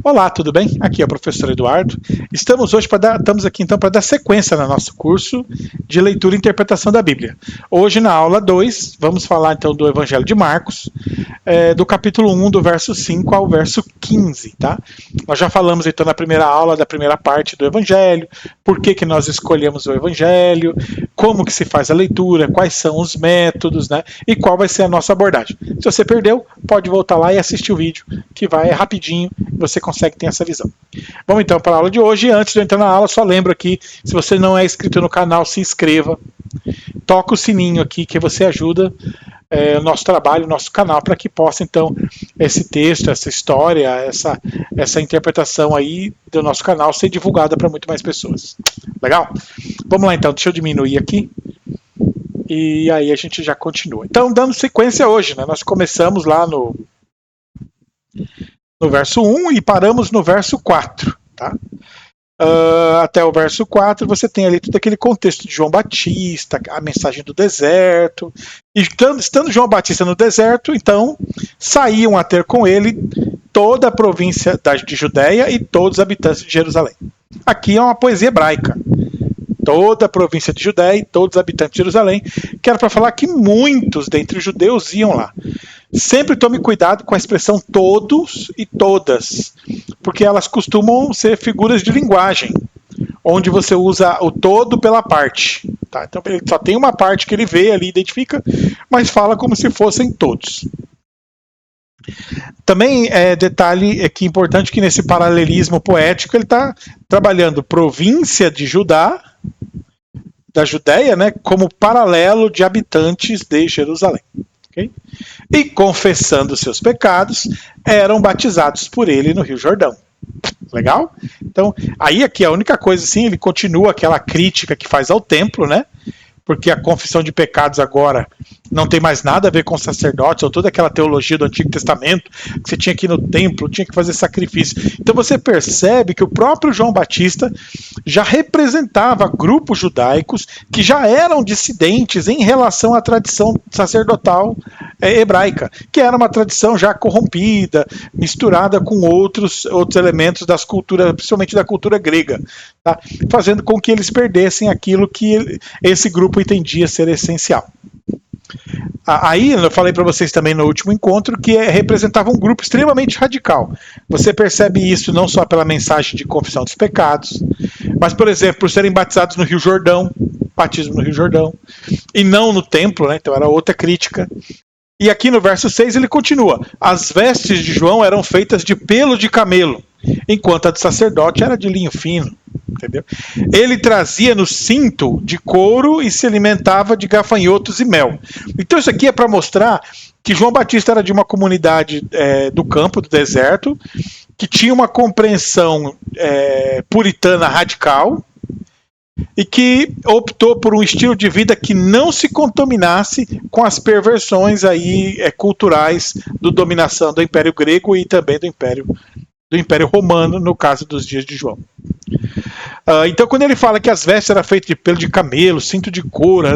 Olá, tudo bem? Aqui é o professor Eduardo. Estamos aqui então para dar sequência no nosso curso de leitura e interpretação da Bíblia. Hoje na aula 2, vamos falar então do Evangelho de Marcos, do capítulo 1, do verso 5 ao verso 15, tá? Nós já falamos então na primeira aula da primeira parte do Evangelho, por que nós escolhemos o Evangelho, como que se faz a leitura, quais são os métodos, né? E qual vai ser a nossa abordagem. Se você perdeu, pode voltar lá e assistir o vídeo, que vai rapidinho, você consegue ter essa visão. Vamos então para a aula de hoje. Antes de eu entrar na aula, só lembro aqui, se você não é inscrito no canal, se inscreva, toca o sininho aqui que você ajuda o nosso trabalho, o nosso canal, para que possa então esse texto, essa história, essa interpretação aí do nosso canal ser divulgada para muito mais pessoas. Legal? Vamos lá então, deixa eu diminuir aqui. E aí a gente já continua. Então, dando sequência hoje, né? Nós começamos lá no verso 1 e paramos no verso 4, tá? Até o verso 4 você tem ali todo aquele contexto de João Batista, a mensagem do deserto. E estando João Batista no deserto, então saíam a ter com ele toda a província de Judéia e todos os habitantes de Jerusalém. Aqui é uma poesia hebraica. Toda a província de Judéia e todos os habitantes de Jerusalém, que era para falar que muitos dentre os judeus iam lá. Sempre tome cuidado com a expressão todos e todas, porque elas costumam ser figuras de linguagem, onde você usa o todo pela parte. Tá? Então ele só tem uma parte que ele vê ali, identifica, mas fala como se fossem todos. Também detalhe aqui importante que nesse paralelismo poético ele está trabalhando província de Judá, da Judéia, né, como paralelo de habitantes de Jerusalém. Okay? E confessando seus pecados, eram batizados por ele no Rio Jordão. Legal? Então, aí aqui a única coisa, assim, ele continua aquela crítica que faz ao templo, né? Porque a confissão de pecados agora não tem mais nada a ver com sacerdotes, ou toda aquela teologia do Antigo Testamento, que você tinha que ir no templo, tinha que fazer sacrifício. Então você percebe que o próprio João Batista já representava grupos judaicos que já eram dissidentes em relação à tradição sacerdotal hebraica, que era uma tradição já corrompida, misturada com outros elementos das culturas, principalmente da cultura grega, tá? Fazendo com que eles perdessem aquilo que esse grupo entendia ser essencial. Aí eu falei para vocês também no último encontro que representava um grupo extremamente radical. Você percebe isso não só pela mensagem de confissão dos pecados, mas, por exemplo, por serem batizados no Rio Jordão, batismo no Rio Jordão, e não no templo, né? Então era outra crítica. E aqui no verso 6 ele continua: as vestes de João eram feitas de pelo de camelo, enquanto a do sacerdote era de linho fino. Entendeu? Ele trazia no cinto de couro e se alimentava de gafanhotos e mel. Então isso aqui é para mostrar que João Batista era de uma comunidade do campo, do deserto, que tinha uma compreensão puritana radical e que optou por um estilo de vida que não se contaminasse com as perversões aí, culturais da dominação do Império Grego e também do Império Romano, no caso dos dias de João. Então, quando ele fala que as vestes eram feitas de pelo de camelo, cinto de couro,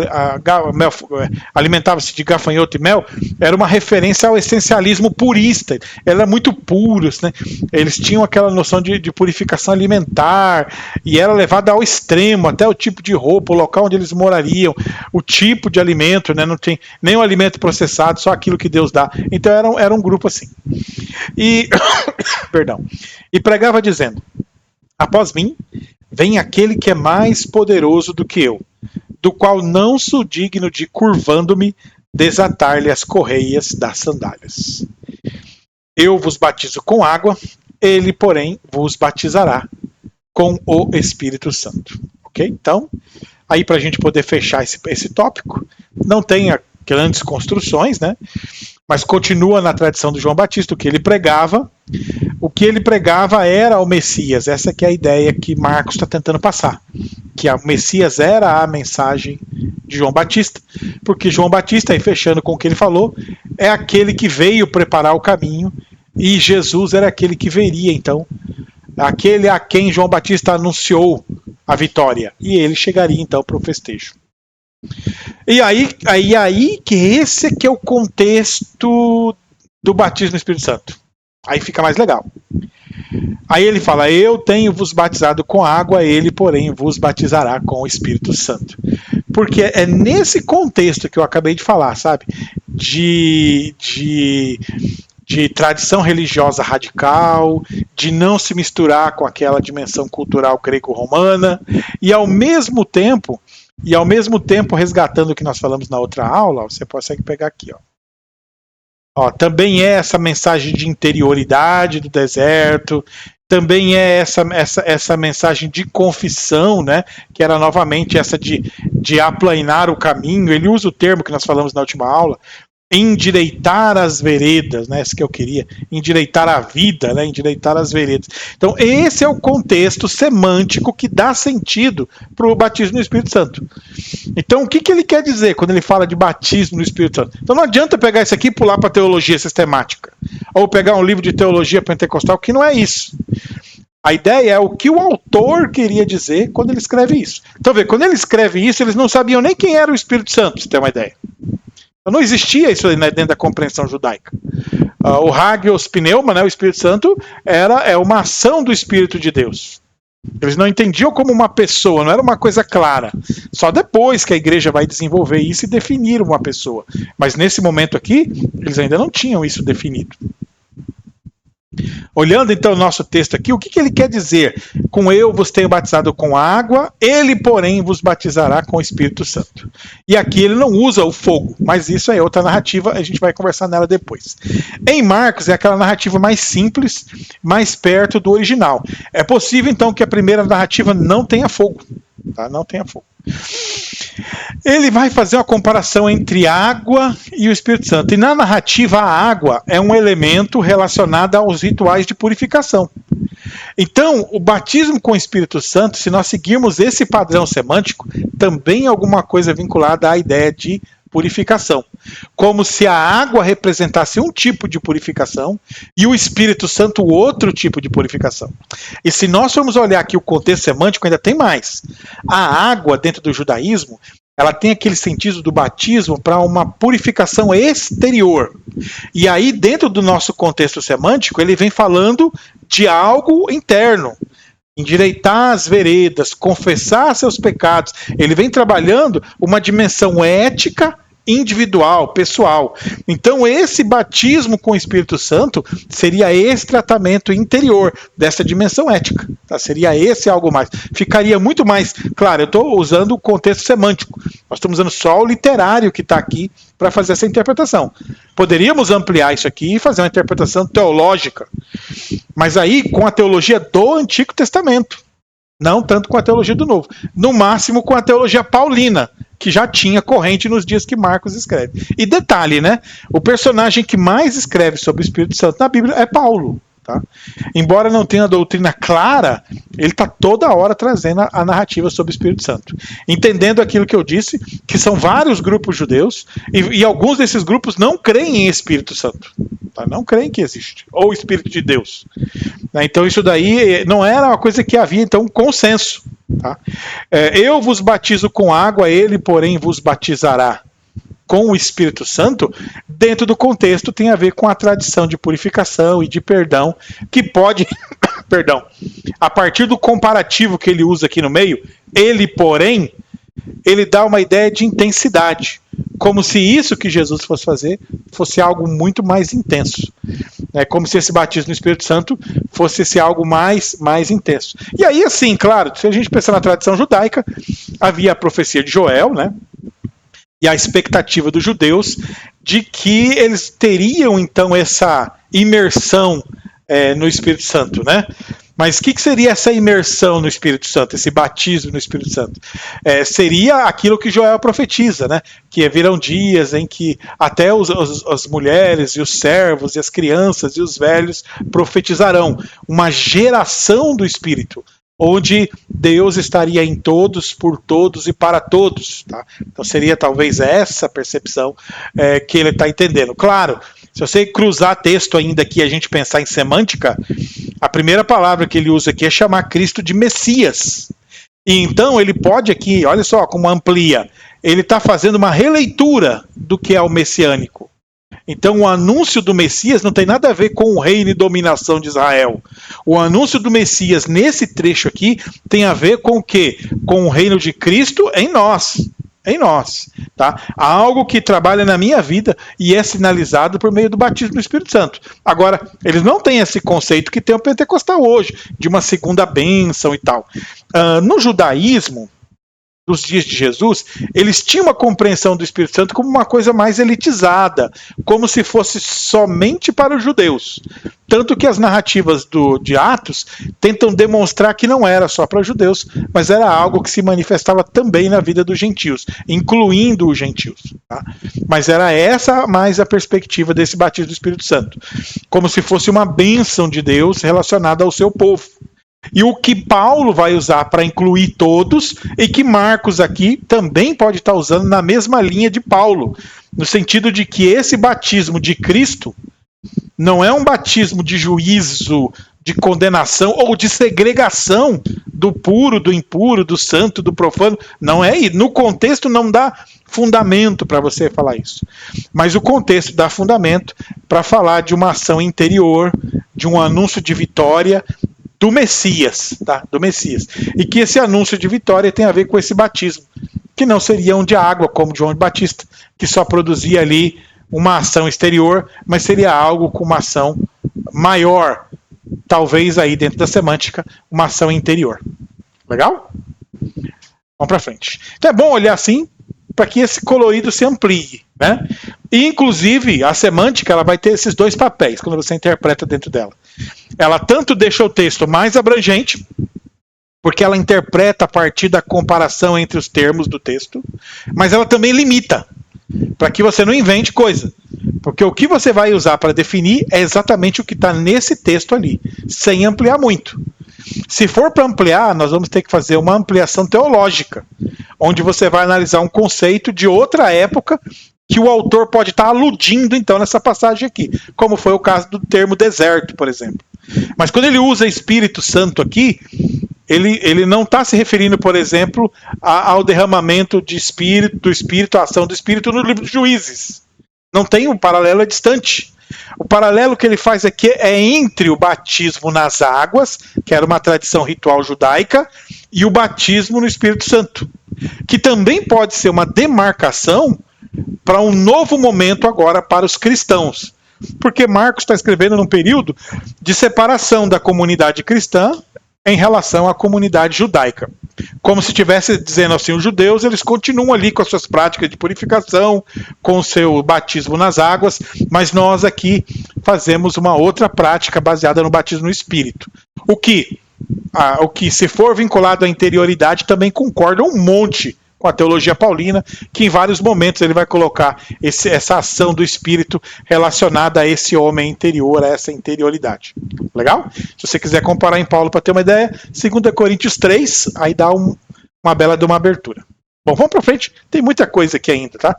alimentava-se de gafanhoto e mel, era uma referência ao essencialismo purista. Eram muito puros, né? Eles tinham aquela noção de purificação alimentar e era levada ao extremo, até o tipo de roupa, o local onde eles morariam, o tipo de alimento, né? Não tem nenhum alimento processado, só aquilo que Deus dá. Então era um grupo assim. Perdão. E pregava dizendo: após mim, vem aquele que é mais poderoso do que eu, do qual não sou digno de, curvando-me, desatar-lhe as correias das sandálias. Eu vos batizo com água, ele, porém, vos batizará com o Espírito Santo. Ok? Então, aí para a gente poder fechar esse tópico, não tem grandes construções, né? Mas continua na tradição do João Batista o que ele pregava. O que ele pregava era o Messias. Essa que é a ideia que Marcos está tentando passar. Que o Messias era a mensagem de João Batista. Porque João Batista, aí fechando com o que ele falou, é aquele que veio preparar o caminho e Jesus era aquele que veria, então, aquele a quem João Batista anunciou a vitória. E ele chegaria, então, para o festejo. E aí que esse que é o contexto do batismo no Espírito Santo. Aí fica mais legal. Aí ele fala, eu tenho vos batizado com água, ele, porém, vos batizará com o Espírito Santo. Porque é nesse contexto que eu acabei de falar, sabe? De tradição religiosa radical, de não se misturar com aquela dimensão cultural greco-romana, e ao mesmo tempo resgatando o que nós falamos na outra aula, você consegue pegar aqui, ó, também é essa mensagem de interioridade do deserto, também é essa mensagem de confissão, né, que era novamente essa de aplanar o caminho. Ele usa o termo que nós falamos na última aula, endireitar as veredas, né? Isso que eu queria, endireitar a vida, né? Endireitar as veredas. Então, esse é o contexto semântico que dá sentido para o batismo no Espírito Santo. Então, o que ele quer dizer quando ele fala de batismo no Espírito Santo? Então, não adianta pegar isso aqui e pular para teologia sistemática, ou pegar um livro de teologia pentecostal, que não é isso. A ideia é o que o autor queria dizer quando ele escreve isso. Então, vê, quando ele escreve isso, eles não sabiam nem quem era o Espírito Santo, pra você ter uma ideia. Não existia isso dentro da compreensão judaica. O Hagios Pneuma, né, o Espírito Santo, é uma ação do Espírito de Deus. Eles não entendiam como uma pessoa, não era uma coisa clara. Só depois que a igreja vai desenvolver isso e definir uma pessoa. Mas nesse momento aqui, eles ainda não tinham isso definido. Olhando então o nosso texto aqui, o que ele quer dizer? Com eu vos tenho batizado com água, ele porém vos batizará com o Espírito Santo. E aqui ele não usa o fogo, mas isso é outra narrativa, a gente vai conversar nela depois. Em Marcos é aquela narrativa mais simples, mais perto do original. É possível então que a primeira narrativa não tenha fogo, tá? Não tenha fogo. Ele vai fazer uma comparação entre água e o Espírito Santo. E na narrativa, a água é um elemento relacionado aos rituais de purificação. Então, o batismo com o Espírito Santo, se nós seguirmos esse padrão semântico, também é alguma coisa vinculada à ideia de purificação. Como se a água representasse um tipo de purificação e o Espírito Santo outro tipo de purificação. E se nós formos olhar aqui o contexto semântico, ainda tem mais. A água, dentro do judaísmo, ela tem aquele sentido do batismo para uma purificação exterior. E aí, dentro do nosso contexto semântico, ele vem falando de algo interno. Endireitar as veredas, confessar seus pecados. Ele vem trabalhando uma dimensão ética, individual, pessoal. Então, esse batismo com o Espírito Santo seria esse tratamento interior dessa dimensão ética. Tá? Seria esse algo mais. Ficaria muito mais. Claro, eu estou usando o contexto semântico. Nós estamos usando só o literário que está aqui para fazer essa interpretação. Poderíamos ampliar isso aqui e fazer uma interpretação teológica. Mas aí, com a teologia do Antigo Testamento. Não tanto com a teologia do Novo. No máximo com a teologia paulina, que já tinha corrente nos dias que Marcos escreve. E detalhe, né? O personagem que mais escreve sobre o Espírito Santo na Bíblia é Paulo. Tá? Embora não tenha a doutrina clara, ele está toda hora trazendo a narrativa sobre o Espírito Santo. Entendendo aquilo que eu disse, que são vários grupos judeus, e alguns desses grupos não creem em Espírito Santo. Tá? Não creem que existe. Ou Espírito de Deus. Então isso daí não era uma coisa que havia, então, um consenso. Tá? Eu vos batizo com água, ele, porém, vos batizará com o Espírito Santo, dentro do contexto tem a ver com a tradição de purificação e de perdão, que pode, perdão, a partir do comparativo que ele usa aqui no meio, ele, porém, ele dá uma ideia de intensidade, como se isso que Jesus fosse fazer fosse algo muito mais intenso. É como se esse batismo no Espírito Santo fosse esse algo mais intenso. E aí, assim, claro, se a gente pensar na tradição judaica, havia a profecia de Joel, né? E a expectativa dos judeus de que eles teriam, então, essa imersão no Espírito Santo, né? Mas o que seria essa imersão no Espírito Santo, esse batismo no Espírito Santo? Seria aquilo que Joel profetiza, né? Que virão dias em que até as mulheres e os servos e as crianças e os velhos profetizarão. Uma geração do Espírito, onde Deus estaria em todos, por todos e para todos. Tá? Então seria talvez essa percepção que ele está entendendo. Claro, se você cruzar texto ainda aqui, a gente pensar em semântica, a primeira palavra que ele usa aqui é chamar Cristo de Messias. E então ele pode aqui, olha só como amplia, ele está fazendo uma releitura do que é o messiânico. Então o anúncio do Messias não tem nada a ver com o reino e dominação de Israel. O anúncio do Messias nesse trecho aqui tem a ver com o quê? Com o reino de Cristo em nós. Em nós, tá? Há algo que trabalha na minha vida e é sinalizado por meio do batismo do Espírito Santo. Agora, eles não têm esse conceito que tem o pentecostal hoje, de uma segunda bênção e tal. No judaísmo, dos dias de Jesus, eles tinham uma compreensão do Espírito Santo como uma coisa mais elitizada, como se fosse somente para os judeus. Tanto que as narrativas de Atos tentam demonstrar que não era só para judeus, mas era algo que se manifestava também na vida dos gentios, incluindo os gentios. Tá? Mas era essa mais a perspectiva desse batismo do Espírito Santo, como se fosse uma bênção de Deus relacionada ao seu povo. E o que Paulo vai usar para incluir todos, e que Marcos aqui também pode estar usando na mesma linha de Paulo, no sentido de que esse batismo de Cristo não é um batismo de juízo, de condenação ou de segregação do puro, do impuro, do santo, do profano. Não é isso. No contexto não dá fundamento para você falar isso. Mas o contexto dá fundamento para falar de uma ação interior, de um anúncio de vitória, do Messias, tá? Do Messias. E que esse anúncio de vitória tem a ver com esse batismo, que não seria um de água, como João Batista, que só produzia ali uma ação exterior, mas seria algo com uma ação maior, talvez aí dentro da semântica, uma ação interior. Legal? Vamos para frente. Então é bom olhar assim, para que esse colorido se amplie, né? E, inclusive, a semântica ela vai ter esses dois papéis quando você interpreta dentro dela. Ela tanto deixa o texto mais abrangente, porque ela interpreta a partir da comparação entre os termos do texto, mas ela também limita, para que você não invente coisa. Porque o que você vai usar para definir é exatamente o que está nesse texto ali, sem ampliar muito. Se for para ampliar, nós vamos ter que fazer uma ampliação teológica, onde você vai analisar um conceito de outra época que o autor pode estar aludindo, então, nessa passagem aqui, como foi o caso do termo deserto, por exemplo. Mas quando ele usa Espírito Santo aqui, ele não está se referindo, por exemplo, ao derramamento de espírito, do Espírito, a ação do Espírito no livro de Juízes. Não tem um paralelo, é distante. O paralelo que ele faz aqui é entre o batismo nas águas, que era uma tradição ritual judaica, e o batismo no Espírito Santo, que também pode ser uma demarcação para um novo momento agora para os cristãos. Porque Marcos está escrevendo num período de separação da comunidade cristã em relação à comunidade judaica. Como se estivesse dizendo assim, os judeus eles continuam ali com as suas práticas de purificação, com o seu batismo nas águas, mas nós aqui fazemos uma outra prática baseada no batismo no Espírito. O que se for vinculado à interioridade também concorda um monte com a teologia paulina, que em vários momentos ele vai colocar essa ação do Espírito relacionada a esse homem interior, a essa interioridade. Legal? Se você quiser comparar em Paulo para ter uma ideia, 2 Coríntios 3, aí dá uma bela de uma abertura. Bom, vamos para frente, tem muita coisa aqui ainda, tá?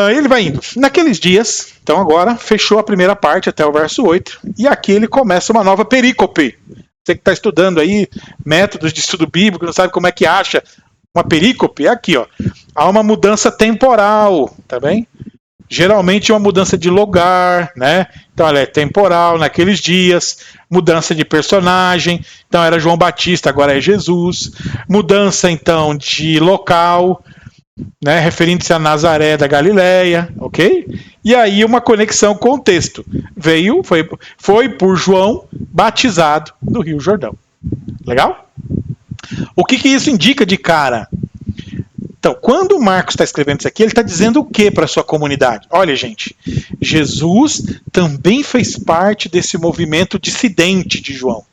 Ele vai indo. Naqueles dias, então agora, fechou a primeira parte até o verso 8, e aqui ele começa uma nova perícope. Você que está estudando aí métodos de estudo bíblico, não sabe como é que acha uma perícope, é aqui, ó. Há uma mudança temporal, tá bem? Geralmente uma mudança de lugar, né? Então ela é temporal, naqueles dias. Mudança de personagem, então era João Batista, agora é Jesus. Mudança, então, de local, né? Referindo-se a Nazaré da Galileia, ok? E aí uma conexão com o texto. Foi por João batizado no Rio Jordão. Legal? O que isso indica de cara? Então, quando o Marcos está escrevendo isso aqui, ele está dizendo o que para a sua comunidade? Olha, gente, Jesus também fez parte desse movimento dissidente de João.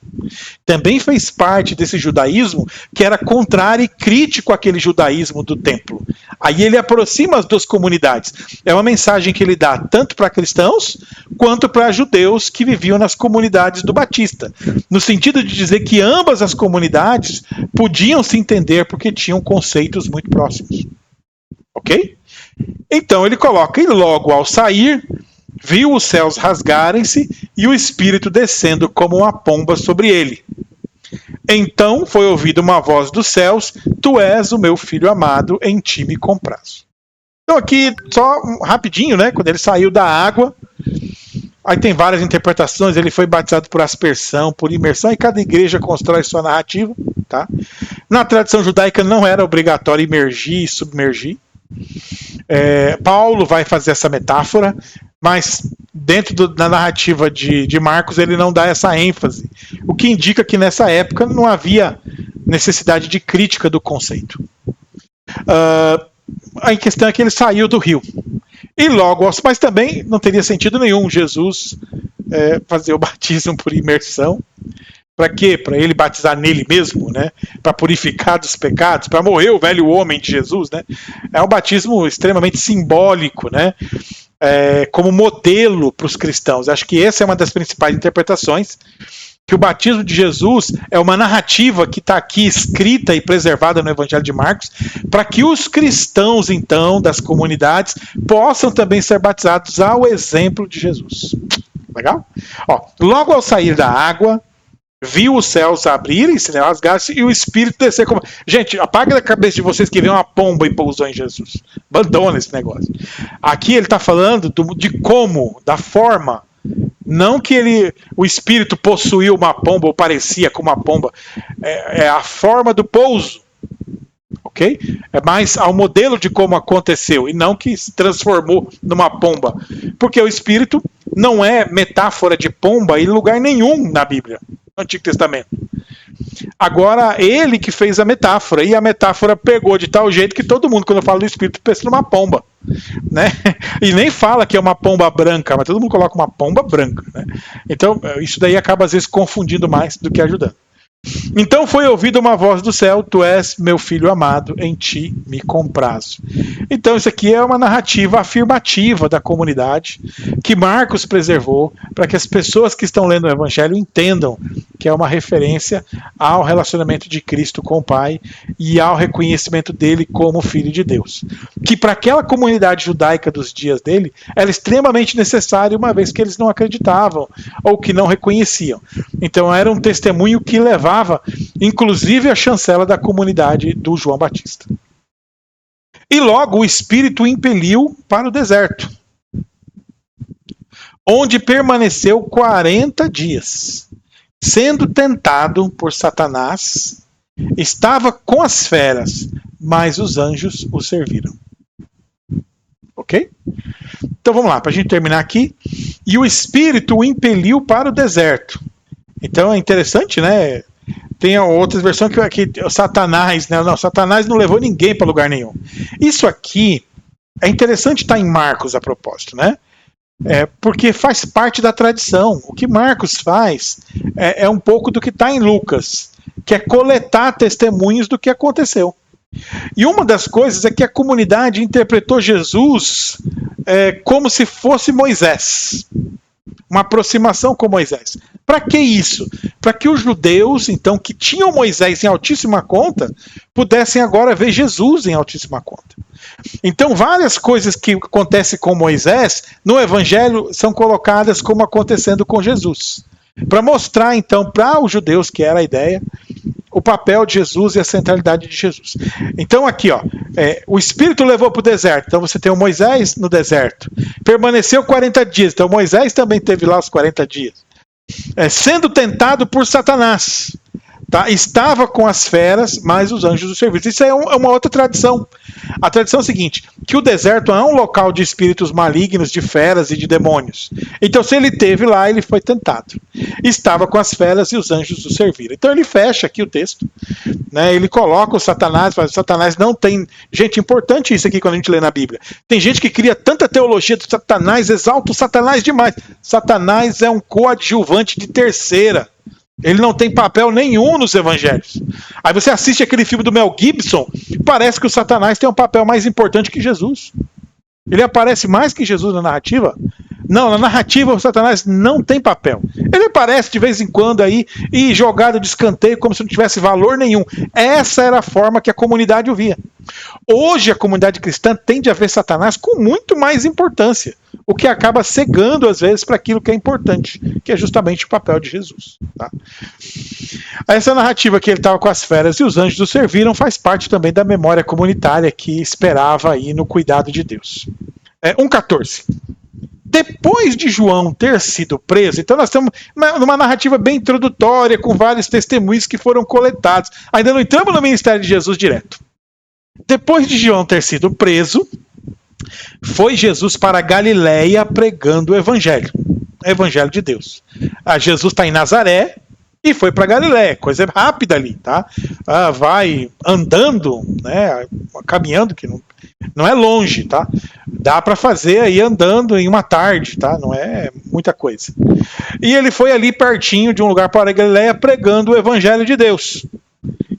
Também fez parte desse judaísmo que era contrário e crítico àquele judaísmo do templo. Aí ele aproxima as duas comunidades. É uma mensagem que ele dá tanto para cristãos quanto para judeus que viviam nas comunidades do Batista. No sentido de dizer que ambas as comunidades podiam se entender porque tinham conceitos muito próximos. Ok? Então ele coloca, e logo ao sair, viu os céus rasgarem-se e o Espírito descendo como uma pomba sobre ele. Então foi ouvida uma voz dos céus: Tu és o meu filho amado, em ti me comprazo. Então aqui, só rapidinho, né? Quando ele saiu da água, aí tem várias interpretações, ele foi batizado por aspersão, por imersão, e cada igreja constrói sua narrativa, tá? Na tradição judaica não era obrigatório imergir e submergir. Paulo vai fazer essa metáfora, mas dentro da narrativa de Marcos ele não dá essa ênfase, o que indica que nessa época não havia necessidade de crítica do conceito. A questão é que ele saiu do rio. E logo, mas também não teria sentido nenhum Jesus fazer o batismo por imersão. Para quê? Para ele batizar nele mesmo, né? Para purificar dos pecados, para morrer o velho homem de Jesus, né? É um batismo extremamente simbólico, né? Como modelo para os cristãos. Acho que essa é uma das principais interpretações, que o batismo de Jesus é uma narrativa que está aqui escrita e preservada no Evangelho de Marcos, para que os cristãos, então, das comunidades, possam também ser batizados ao exemplo de Jesus. Legal? Logo ao sair da água, viu os céus abrirem, se rasgasse, e o Espírito descer como... Gente, apaga da cabeça de vocês que veio uma pomba e pousou em Jesus. Abandona esse negócio. Aqui ele está falando de como, da forma. Não que o Espírito possuiu uma pomba ou parecia com uma pomba. É a forma do pouso. Ok? É mais ao modelo de como aconteceu e não que se transformou numa pomba. Porque o Espírito não é metáfora de pomba em lugar nenhum na Bíblia, no Antigo Testamento. Agora, ele que fez a metáfora, e a metáfora pegou de tal jeito que todo mundo, quando eu falo do Espírito, pensa numa pomba, né? E nem fala que é uma pomba branca, mas todo mundo coloca uma pomba branca, né? Então, isso daí acaba às vezes confundindo mais do que ajudando. Então foi ouvida uma voz do céu: tu és meu filho amado, em ti me comprazo. Então isso aqui é uma narrativa afirmativa da comunidade que Marcos preservou para que as pessoas que estão lendo o Evangelho entendam que é uma referência ao relacionamento de Cristo com o Pai e ao reconhecimento dele como Filho de Deus, que para aquela comunidade judaica dos dias dele era extremamente necessário, uma vez que eles não acreditavam ou que não reconheciam. Então era um testemunho que levava inclusive a chancela da comunidade do João Batista. E logo o Espírito o impeliu para o deserto, onde permaneceu 40 dias, sendo tentado por Satanás. Estava com as feras, mas os anjos o serviram. Ok? Então vamos lá, para a gente terminar aqui. E o Espírito o impeliu para o deserto. Então é interessante, né? Tem outras versões que Satanás, né? Não, Satanás não levou ninguém para lugar nenhum. Isso aqui é interessante estar em Marcos a propósito, né? Porque faz parte da tradição. O que Marcos faz é um pouco do que está em Lucas, que é coletar testemunhos do que aconteceu. E uma das coisas é que a comunidade interpretou Jesus como se fosse Moisés. Uma aproximação com Moisés. Para que isso? Para que os judeus, então, que tinham Moisés em altíssima conta, pudessem agora ver Jesus em altíssima conta. Então, várias coisas que acontecem com Moisés, no Evangelho, são colocadas como acontecendo com Jesus. Para mostrar, então, para os judeus, que era a ideia, o papel de Jesus e a centralidade de Jesus. Então aqui, o Espírito levou para o deserto. Então você tem o Moisés no deserto. Permaneceu 40 dias. Então Moisés também teve lá os 40 dias. Sendo tentado por Satanás. Tá? Estava com as feras, mas os anjos o serviram. Isso é uma outra tradição. A tradição é a seguinte, que o deserto é um local de espíritos malignos, de feras e de demônios. Então se ele esteve lá, ele foi tentado. Estava com as feras e os anjos o serviram. Então ele fecha aqui o texto, né? Ele coloca o Satanás, mas o Satanás não tem... Gente, importante isso aqui quando a gente lê na Bíblia. Tem gente que cria tanta teologia do Satanás, exalta o Satanás demais. Satanás é um coadjuvante de terceira. Ele não tem papel nenhum nos evangelhos. Aí você assiste aquele filme do Mel Gibson, parece que o Satanás tem um papel mais importante que Jesus. Ele aparece mais que Jesus na narrativa, Não, na narrativa o Satanás não tem papel. Ele aparece de vez em quando aí e jogado de escanteio como se não tivesse valor nenhum. Essa era a forma que a comunidade o via. Hoje a comunidade cristã tende a ver Satanás com muito mais importância, o que acaba cegando às vezes para aquilo que é importante, que é justamente o papel de Jesus. Tá? Essa narrativa que ele estava com as feras e os anjos o serviram faz parte também da memória comunitária que esperava aí no cuidado de Deus. 1,14. Depois de João ter sido preso, então nós estamos numa narrativa bem introdutória, com vários testemunhos que foram coletados. Ainda não entramos no ministério de Jesus direto. Depois de João ter sido preso, foi Jesus para Galiléia pregando o evangelho de Deus. Jesus está em Nazaré e foi para Galiléia, coisa rápida ali, tá? Vai andando, né? Caminhando, que não é longe, tá? Dá para fazer aí andando em uma tarde, tá? Não é muita coisa. E ele foi ali pertinho de um lugar para Galiléia pregando o evangelho de Deus,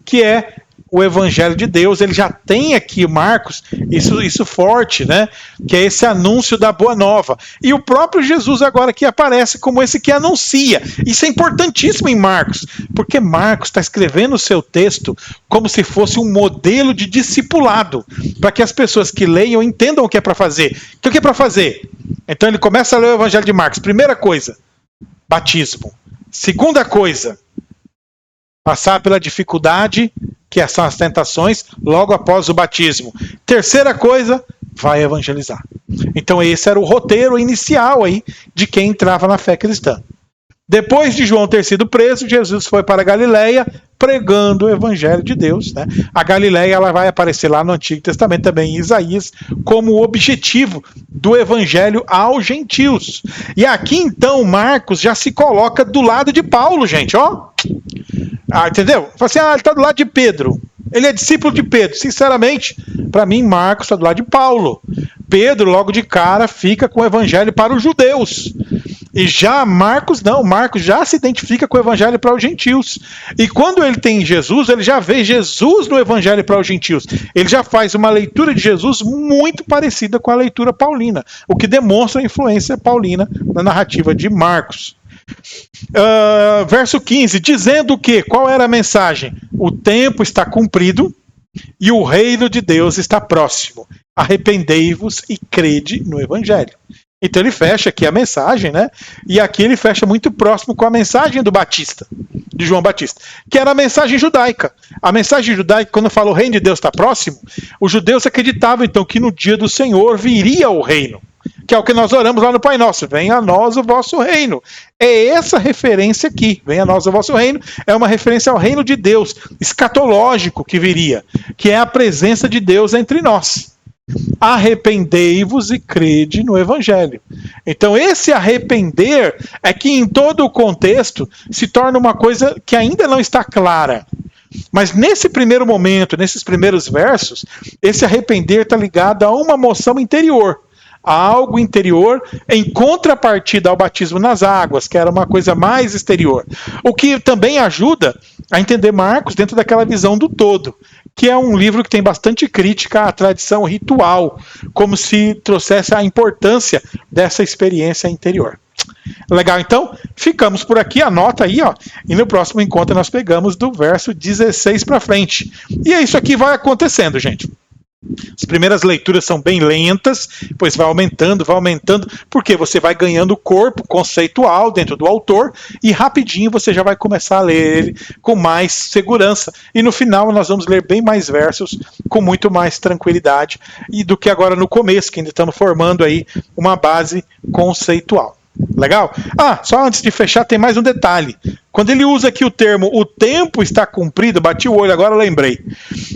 que é o evangelho de Deus. Ele já tem aqui, Marcos, isso forte, né? Que é esse anúncio da boa nova. E o próprio Jesus agora que aparece como esse que anuncia. Isso é importantíssimo em Marcos, porque Marcos está escrevendo o seu texto como se fosse um modelo de discipulado, para que as pessoas que leiam entendam o que é para fazer. O que é para fazer? Então ele começa a ler o evangelho de Marcos. Primeira coisa, batismo. Segunda coisa, passar pela dificuldade, que são as tentações, logo após o batismo. Terceira coisa, vai evangelizar. Então esse era o roteiro inicial aí de quem entrava na fé cristã. Depois de João ter sido preso, Jesus foi para a Galiléia pregando o evangelho de Deus. Né? A Galiléia ela vai aparecer lá no Antigo Testamento, também em Isaías, como o objetivo do evangelho aos gentios. E aqui então Marcos já se coloca do lado de Paulo, gente, ó. Entendeu? Fala assim, ele está do lado de Pedro. Ele é discípulo de Pedro. Sinceramente, para mim, Marcos está do lado de Paulo. Pedro, logo de cara, fica com o evangelho para os judeus. E já Marcos, não. Marcos já se identifica com o evangelho para os gentios. E quando ele tem Jesus, ele já vê Jesus no evangelho para os gentios. Ele já faz uma leitura de Jesus muito parecida com a leitura paulina, o que demonstra a influência paulina na narrativa de Marcos. Verso 15, dizendo que, qual era a mensagem? O tempo está cumprido e o reino de Deus está próximo. Arrependei-vos e crede no evangelho. Então ele fecha aqui a mensagem, né? E aqui ele fecha muito próximo com a mensagem do Batista, de João Batista, que era a mensagem judaica. A mensagem judaica, quando fala o reino de Deus está próximo, os judeus acreditavam então que no dia do Senhor viria o reino, que é o que nós oramos lá no Pai Nosso. Venha a nós o vosso reino. É essa referência aqui. Venha a nós o vosso reino. É uma referência ao reino de Deus, escatológico que viria, que é a presença de Deus entre nós. Arrependei-vos e crede no evangelho. Então esse arrepender é que em todo o contexto se torna uma coisa que ainda não está clara. Mas nesse primeiro momento, nesses primeiros versos, esse arrepender está ligado a uma moção interior, a algo interior em contrapartida ao batismo nas águas, que era uma coisa mais exterior. O que também ajuda a entender Marcos dentro daquela visão do todo, que é um livro que tem bastante crítica à tradição ritual, como se trouxesse a importância dessa experiência interior. Legal, então? Ficamos por aqui, anota aí, ó. E no próximo encontro nós pegamos do verso 16 para frente. E é isso aqui vai acontecendo, gente. As primeiras leituras são bem lentas, pois vai aumentando, porque você vai ganhando corpo conceitual dentro do autor e rapidinho você já vai começar a ler ele com mais segurança. E no final nós vamos ler bem mais versos com muito mais tranquilidade e do que agora no começo, que ainda estamos formando aí uma base conceitual. Legal? Só antes de fechar tem mais um detalhe. Quando ele usa aqui o termo o tempo está cumprido, bati o olho, agora lembrei.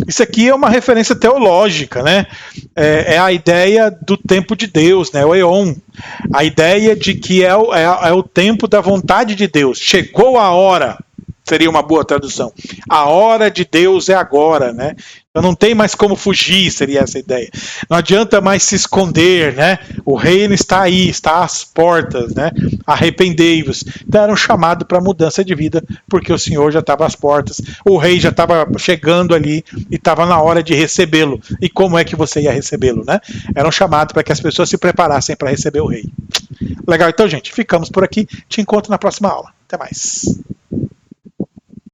Isso aqui é uma referência teológica, né? É a ideia do tempo de Deus, né? O eon. A ideia de que é o tempo da vontade de Deus. Chegou a hora. Seria uma boa tradução. A hora de Deus é agora, né? Então não tem mais como fugir, seria essa a ideia. Não adianta mais se esconder, né? O reino está aí, está às portas, né? Arrependei-vos. Então era um chamado para mudança de vida, porque o Senhor já estava às portas, o rei já estava chegando ali e estava na hora de recebê-lo. E como é que você ia recebê-lo, né? Era um chamado para que as pessoas se preparassem para receber o rei. Legal, então, gente, ficamos por aqui. Te encontro na próxima aula. Até mais.